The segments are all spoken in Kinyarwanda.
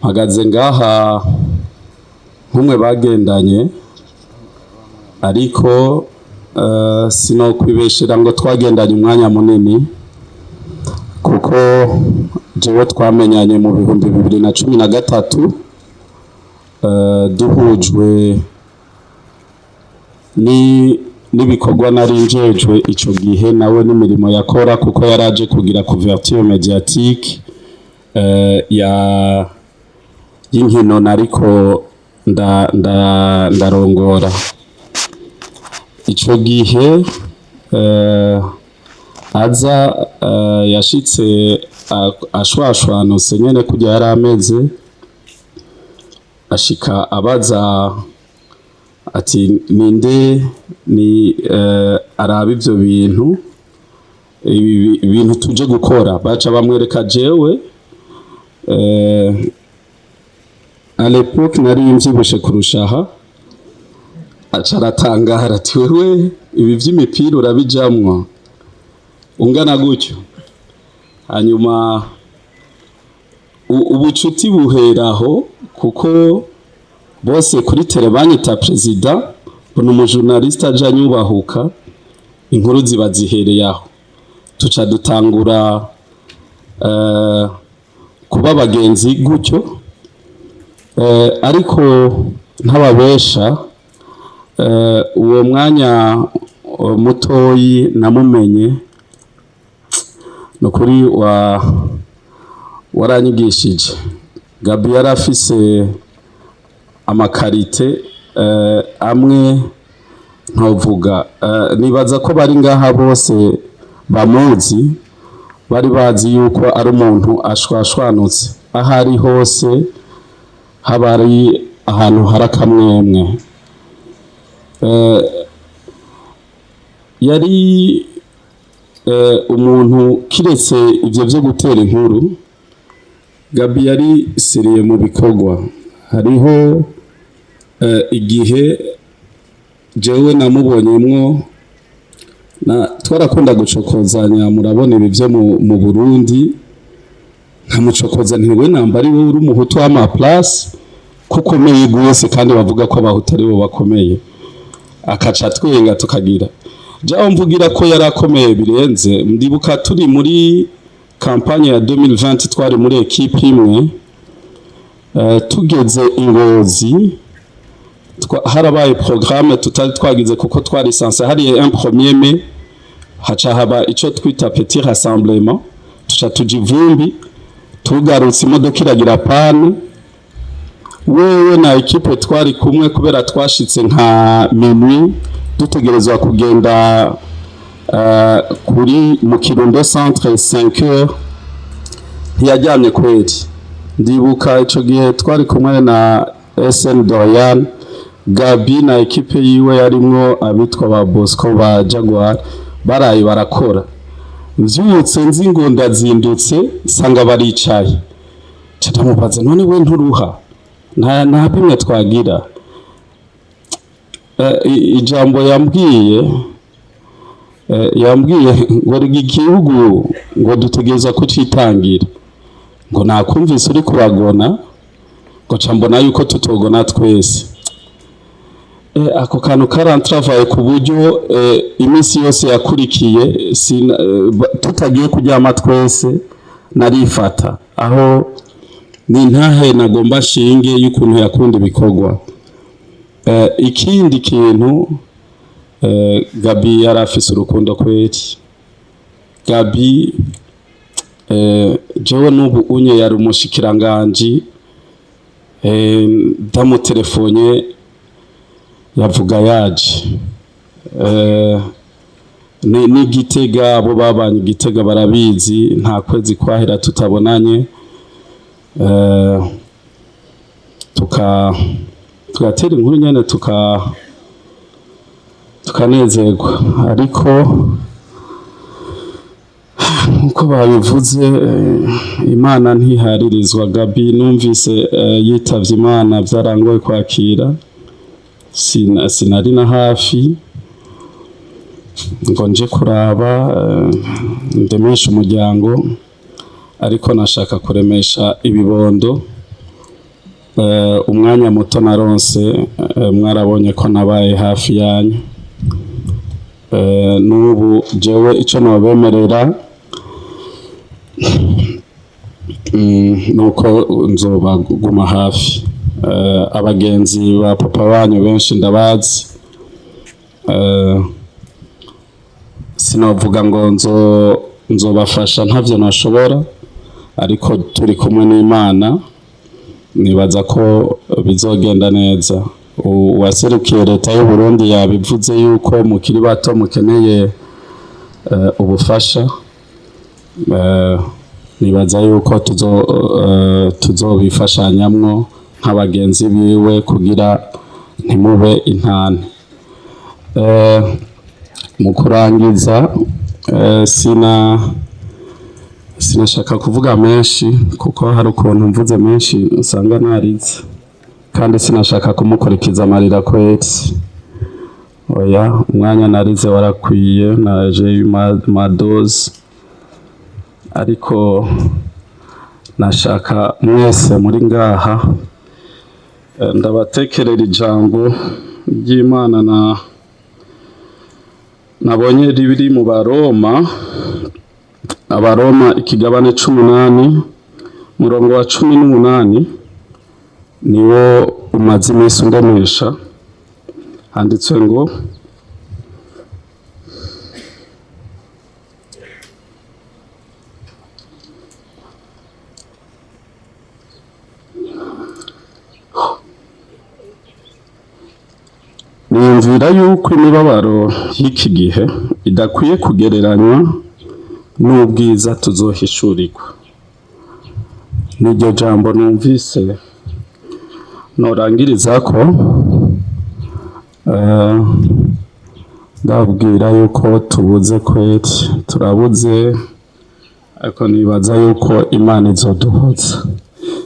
mpagaze ngaha nk'umwe bagendanye ariko sinokwibeshera ngo twagendanye umwanya munini kuko jewe twamenyanye mu 2013 duhujwe n'ibikorwa nari njejwe ico gihe nawe n'imirimo yakora kuko yaraje kugira couverture médiatique y'inkino nariko ndarongora ico gihe aza yashitse ashwashwanutse nyene kujya yari ameze ashika abaza ati ninde ni araba ivyo ibintu tuje gukora baca bamwereka jewe à l'époque nari mvyibushe kurushaha aca aratangara ati wewe ibi vy'imipira urabijamwo ungana gutyo hanyuma ubucuti buheraho kuko bose kuri tele banyita president bona umujournaliste aje anyubahuka inkuru ziba zihereye aho tuca dutangura kuba bagenzi gutyo ariko ntababesha uwo mwanya mutoyi namumenye nukuri waranyigishije Gabi yarafise amakarite amwe ntovuga nibaza ko bari ngaha bose bamuzi bari bazi yuko ari umuntu ashwashwanutse ahari hose habari ahantu harakamwemwe yari umuntu kiretse ivyo vyo gutera inkuru Gabi yari seriye mu bikorwa hariho igihe jewe namubonyemwo twarakunda gucokozanya murabona ibi vyo mu Burundi nkamucokoza ntiwe namba ari wowe uri umuhutu w'ama place kuko meye gose kandi bavuga ko abahutu ari bo bakomeye akaca twenga tukagira jaho mvugira ko yarakomeye birenze ndibuka turi muri campagne ya 2020 twari muri equipe imwe tugeze Ingozi harabaye programme tutari twagize kuko twari sanse hari un premier mai haca haba ico twita petit rassemblement tuca tujivumbi tugarutse imodoka iragira pane wewe na equipe twari kumwe kubera twashitse nka minuit dutegerezwa kugenda kuri mu Kirundo centre 5h ntiyajyamye kweli ndibuka ico gihe twari kumwe na SN Dorian Gabi na equipe yiwe yarimwo abitwa ba Bosco ba Jaguar barayi barakora mvyutse nzi ngo ndazindutse sanga baricaye catamubaza none we nturuha nta bimwe twagira ijambo yambwiye ngo igihugu ngo dutegeza kucitangira ngo nakumvise uri kubagona ngo cambona yuko tutogona twese ako kantu karantravaye ku buryo iminsi yose yakurikiye tutagiye kuryama twese narifata aho ni ntahe nagomba shinge y'ukuntu yakunda ibikorwa ikindi kintu Gabi yarafise urukundo kweli Gabi jewe n'ubu unye yari umushikiranganji ndamutelefone yavuga yaje ni Gitega abo babanye Gitega barabizi nta kwezi kwahera tutabonanye tugatera inkuru nyene tukanezerwa ariko nkuko babivuze Imana ntiharirizwa Gabi numvise yitavye Imana vyarangoye kwakira sinari na hafi ngo nje kuraba ndemesha umuryango ariko nashaka kuremesha ibibondo umwanya muto naronse mwarabonye ko nabaye hafi yanyu. N'ubu jewe ico nobemerera nuko nzobaguma hafi. Abagenzi ba papa banyu benshi ndabazi, sinovuga ngo nzobafasha ntavyo nashobora, ariko turi kumwe n'Imana nibaza ko bizogenda neza. Uwaserukiye leta y'u Burundi yabivuze yuko mukiri bato mukeneye ubufasha. Nibaza yuko tuzobifashanyamwo nk'abagenzi biwe kugira ntimube intane. Mu kurangiza sinashaka kuvuga menshi kuko hari ukuntu mvuze menshi usanga narize, kandi sinashaka kumukurikiza amarira kwetse. Oya, umwanya narize warakwiye, naje madoze, ariko nashaka mwese muri ngaha ndabatekerera ijambo ry'Imana nabonye ribiri mu Abaroma ikigabane 18 murongo wa 18 niwo umaze iminsi undemesha. Handitswe ngo niyumvira yuko imibabaro y'iki gihe idakwiye kugereranywa n'ubwiza tuzohishurirwa. Niryo jambo numvise norangiriza ko ndabwira yuko tubuze kweri, turabuze, ariko nibaza yuko Imana izoduhoza.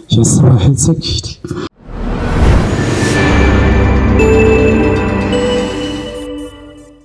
Yesu ahetse kiri.